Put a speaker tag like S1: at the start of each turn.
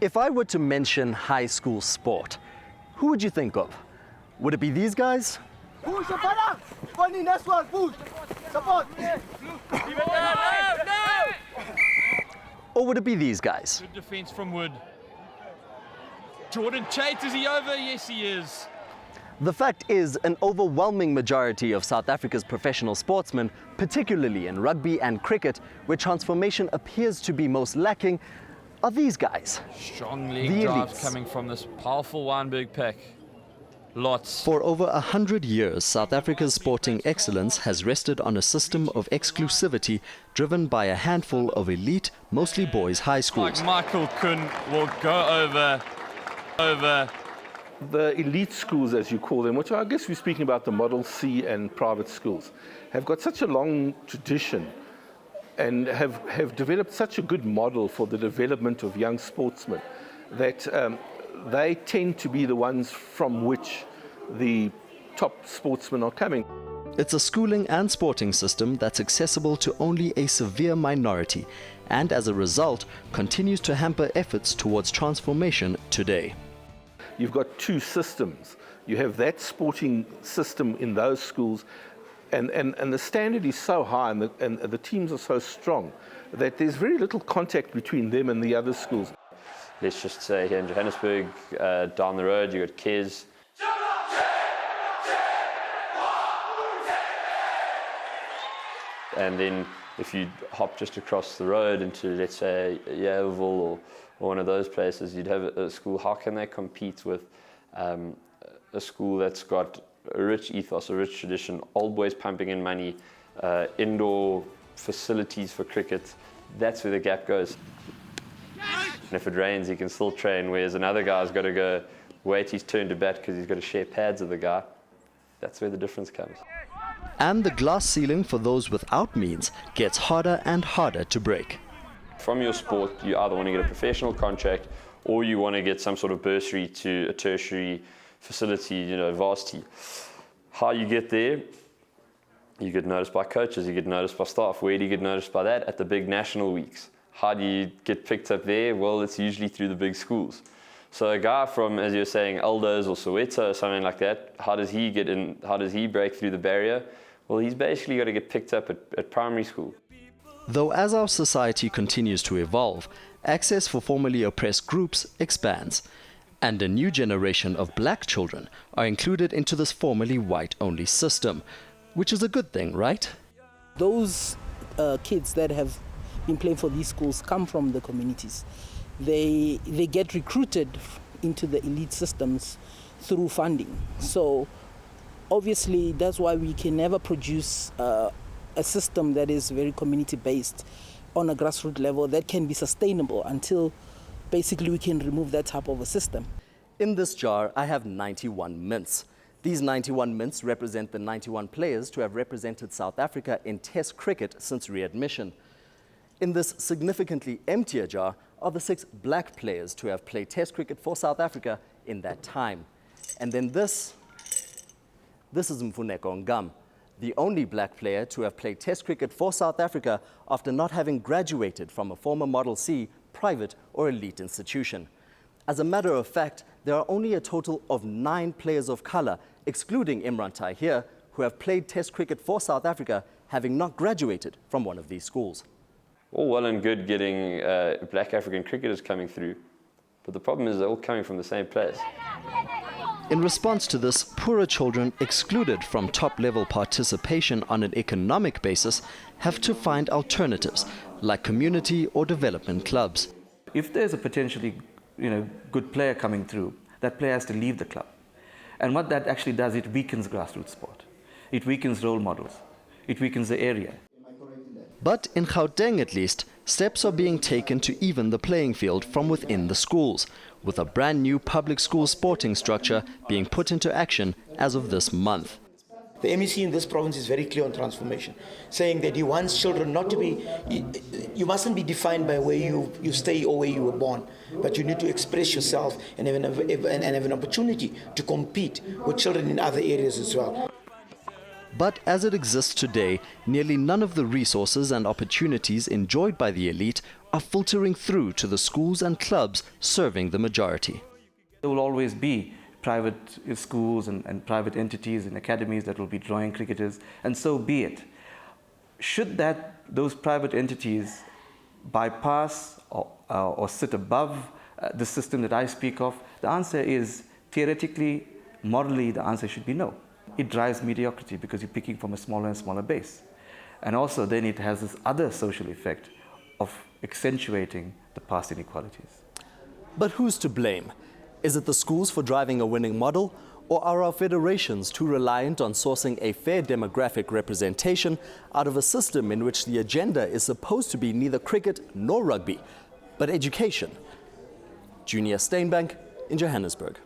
S1: If I were to mention high school sport, who would you think of? Would it be these guys? Or would it be these guys?
S2: Good defense from Wood. Jordan Chait, is he over? Yes, he is.
S1: The fact is, an overwhelming majority of South Africa's professional sportsmen, particularly in rugby and cricket, where transformation appears to be most lacking, are these guys.
S2: Strong leg drives coming from this powerful Wynberg pack. Lots.
S1: For over 100 years, South Africa's sporting excellence has rested on a system of exclusivity driven by a handful of elite, mostly boys' high schools.
S2: Like Michael Kuhn will go over.
S3: The elite schools, as you call them, which I guess we're speaking about the Model C and private schools, have got such a long tradition and have developed such a good model for the development of young sportsmen that they tend to be the ones from which the top sportsmen are coming.
S1: It's a schooling and sporting system that's accessible to only a severe minority, and as a result, continues to hamper efforts towards transformation today.
S3: You've got two systems. You have that sporting system in those schools, and the standard is so high and the teams are so strong that there's very little contact between them and the other schools.
S4: Let's just say here in Johannesburg, down the road, you got Kes. And then if you hop just across the road into, let's say, Yeovil or one of those places, you'd have a school. How can they compete with a school that's got a rich ethos, a rich tradition, old boys pumping in money, indoor facilities for cricket? That's where the gap goes. And if it rains, he can still train, whereas another guy's got to go wait his turn to bat because he's got to share pads with the guy. That's where the difference comes.
S1: And the glass ceiling for those without means gets harder and harder to break.
S4: From your sport, you either want to get a professional contract or you want to get some sort of bursary to a tertiary facility, varsity. How you get there, you get noticed by coaches, you get noticed by staff. Where do you get noticed by that? At the big national weeks. How do you get picked up there? Well, it's usually through the big schools. So a guy from, as you were saying, Eldos or Soweto or something like that, how does he get in? How does he break through the barrier? Well, he's basically got to get picked up at primary school.
S1: Though as our society continues to evolve, access for formerly oppressed groups expands, and a new generation of black children are included into this formerly white-only system, which is a good thing, right?
S5: Those kids that have been playing for these schools come from the communities. They get recruited into the elite systems through funding. So obviously that's why we can never produce a system that is very community-based on a grassroots level that can be sustainable until basically we can remove that type of a system.
S1: In this jar, I have 91 mints. These 91 mints represent the 91 players to have represented South Africa in Test cricket since readmission. In this significantly emptier jar are the 6 black players to have played Test cricket for South Africa in that time. And then this is Mfuneko Ngam, the only black player to have played Test cricket for South Africa after not having graduated from a former Model C, private or elite institution. As a matter of fact, there are only a total of 9 players of color, excluding Imran Tahir, who have played Test cricket for South Africa, having not graduated from one of these schools.
S4: All well and good getting black African cricketers coming through, but the problem is they're all coming from the same place.
S1: In response to this, poorer children excluded from top-level participation on an economic basis have to find alternatives, like community or development clubs.
S6: If there's a potentially good player coming through, that player has to leave the club. And what that actually does, it weakens grassroots sport. It weakens role models. It weakens the area.
S1: But in Gauteng at least, steps are being taken to even the playing field from within the schools, with a brand new public school sporting structure being put into action as of this month.
S7: The MEC in this province is very clear on transformation, saying that he wants children not to be, you mustn't be defined by where you stay or where you were born, but you need to express yourself and have an opportunity to compete with children in other areas as well.
S1: But as it exists today, nearly none of the resources and opportunities enjoyed by the elite are filtering through to the schools and clubs serving the majority.
S6: There will always be private schools and private entities and academies that will be drawing cricketers, and so be it. Should those private entities bypass or sit above the system that I speak of, the answer is theoretically, morally, the answer should be no. It drives mediocrity because you're picking from a smaller and smaller base. And also then it has this other social effect of accentuating the past inequalities.
S1: But who's to blame? Is it the schools for driving a winning model, or are our federations too reliant on sourcing a fair demographic representation out of a system in which the agenda is supposed to be neither cricket nor rugby, but education? Junia Stainbank in Johannesburg.